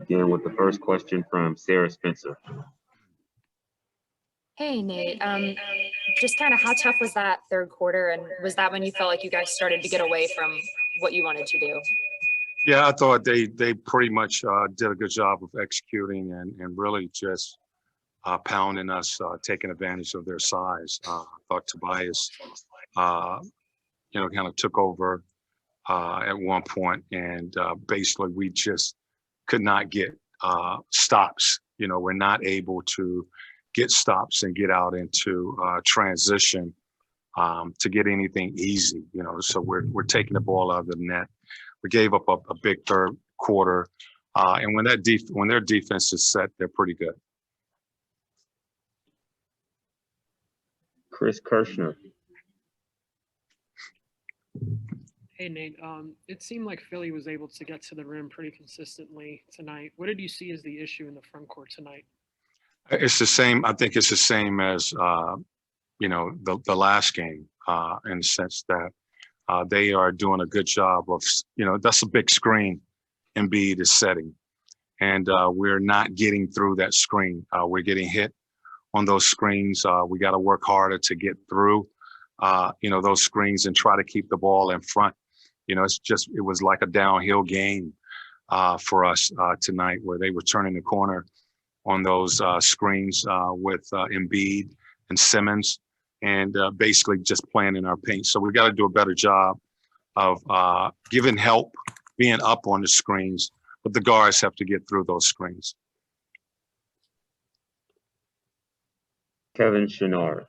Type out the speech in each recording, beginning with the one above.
Again, with the first question from Sarah Spencer. Hey, Nate. Just kind of how tough was that third quarter? And was that when you felt like you guys started to get away from what you wanted to do? Yeah, I thought they pretty much did a good job of executing and really just pounding us, taking advantage of their size. I thought Tobias, kind of took over at one point, and basically we just could not get stops. We're not able to get stops and get out into transition to get anything easy. So we're taking the ball out of the net. We gave up a big third quarter, and when their defense is set, they're pretty good. Chris Kirschner. Hey, Nate. It seemed like Philly was able to get to the rim pretty consistently tonight. What did you see as the issue in the front court tonight? It's the same. I think it's the same as the last game in the sense that they are doing a good job of that's a big screen Embiid is setting, and we're not getting through that screen. We're getting hit on those screens. We got to work harder to get through those screens and try to keep the ball in front. It was like a downhill game for us tonight, where they were turning the corner on those screens with Embiid and Simmons, and basically just playing in our paint. So we got to do a better job of giving help, being up on the screens, but the guards have to get through those screens. Kevin Chenard.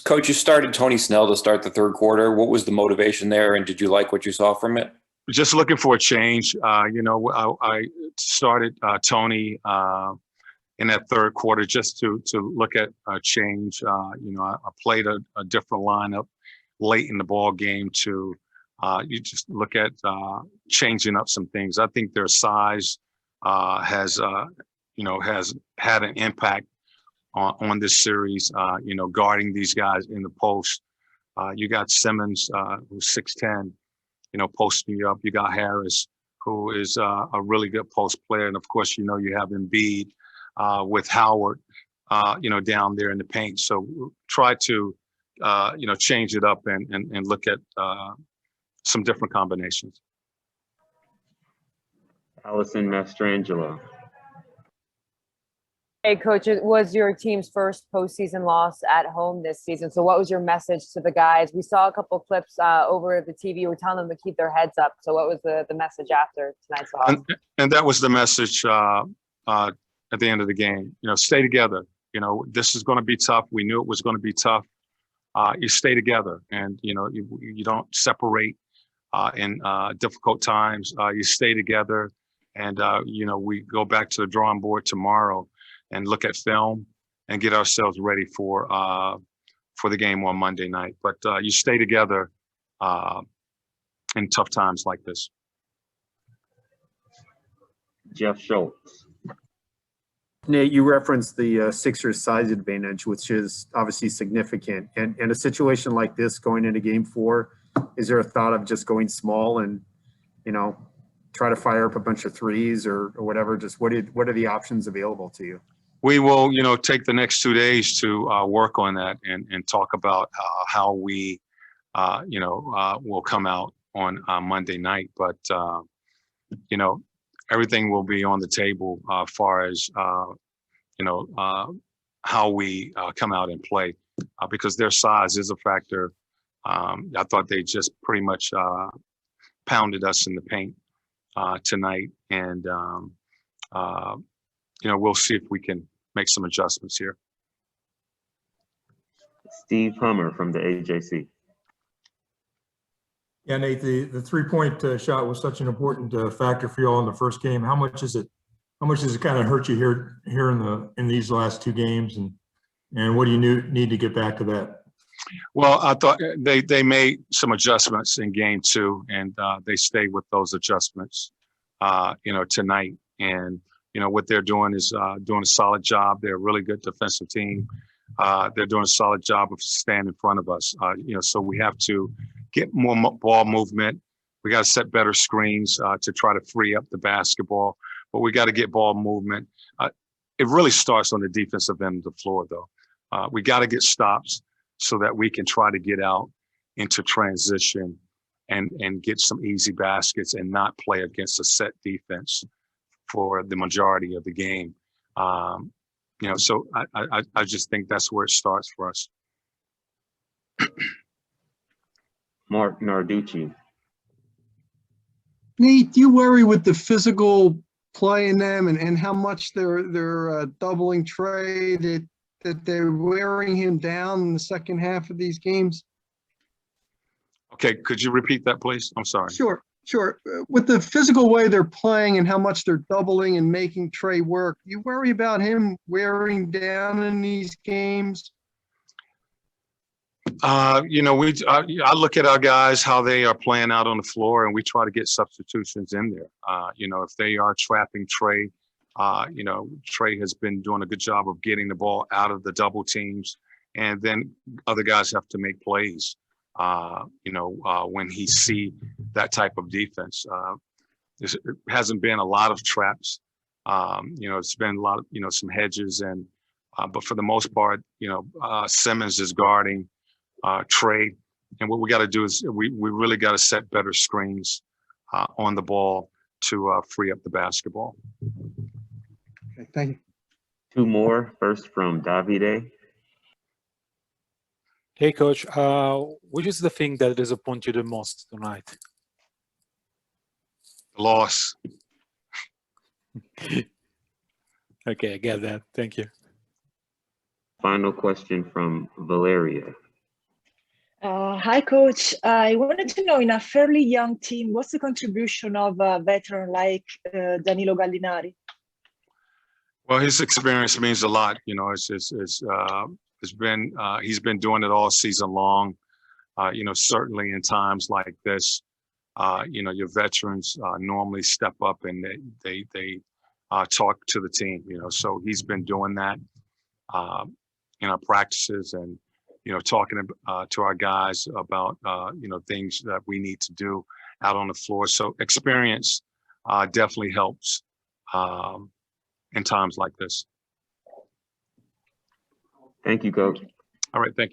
Coach, you started Tony Snell to start the third quarter. What was the motivation there, and did you like what you saw from it? Just looking for a change. I started Tony in that third quarter just to look at a change. I played a different lineup late in the ball game to you just look at changing up some things. I think their size has had an impact on this series. Guarding these guys in the post. You got Simmons, who's 6'10", posting you up. You got Harris, who is a really good post player, and of course, you have Embiid with Howard, down there in the paint. So try to change it up and look at some different combinations. Allison Mastrangelo. Hey, Coach, it was your team's first postseason loss at home this season. So what was your message to the guys? We saw a couple of clips over the TV. You were telling them to keep their heads up. So what was the message after tonight's loss? And that was the message at the end of the game. Stay together. This is going to be tough. We knew it was going to be tough. You stay together, and you don't separate in difficult times. You stay together, and we go back to the drawing board tomorrow and look at film and get ourselves ready for the game on Monday night. But you stay together in tough times like this. Jeff Schultz. Nate, you referenced the Sixers size advantage, which is obviously significant. And in a situation like this, going into Game 4, is there a thought of just going small and, try to fire up a bunch of threes or whatever? Just what are the options available to you? We will, take the next 2 days to work on that and talk about how we, will come out on Monday night. But, everything will be on the table as far as, how we come out and play because their size is a factor. I thought they just pretty much pounded us in the paint tonight. And, we'll see if we can make some adjustments here. Steve Hummer from the AJC. Yeah, Nate, the 3-point shot was such an important factor for you all in the first game. How much does it kind of hurt you here in these last two games, and what do you need to get back to that? Well, I thought they made some adjustments in game 2, and they stayed with those adjustments, tonight. And what they're doing is doing a solid job. They're a really good defensive team. They're doing a solid job of staying in front of us. So we have to get more ball movement, We got to set better screens to try to free up the basketball, but we got to get ball movement. It really starts on the defensive end of the floor, though. We got to get stops so that we can try to get out into transition and get some easy baskets and not play against a set defense for the majority of the game. So I just think that's where it starts for us. Mark Narducci. Nate, do you worry with the physical play in them and how much they're doubling Trey, that they're wearing him down in the second half of these games? Okay, could you repeat that, please? I'm sorry. Sure. With the physical way they're playing and how much they're doubling and making Trey work, do you worry about him wearing down in these games? I look at our guys, how they are playing out on the floor, and we try to get substitutions in there. If they are trapping Trey, Trey has been doing a good job of getting the ball out of the double teams, and then other guys have to make plays. When he see that type of defense, it hasn't been a lot of traps. It's been a lot of, some hedges but for the most part, Simmons is guarding Trey. And what we got to do is we really got to set better screens on the ball to free up the basketball. Okay, thank you. Two more. First from Davide. Hey, Coach. Which is the thing that disappointed you the most tonight? Loss. Okay, I get that. Thank you. Final question from Valeria. Hi, Coach. I wanted to know, in a fairly young team, what's the contribution of a veteran like Danilo Gallinari? Well, his experience means a lot. He's been doing it all season long. Certainly in times like this, your veterans normally step up and they talk to the team. So he's been doing that in our practices and talking to our guys about things that we need to do out on the floor. So experience definitely helps in times like this. Thank you, Coach. All right, thank you.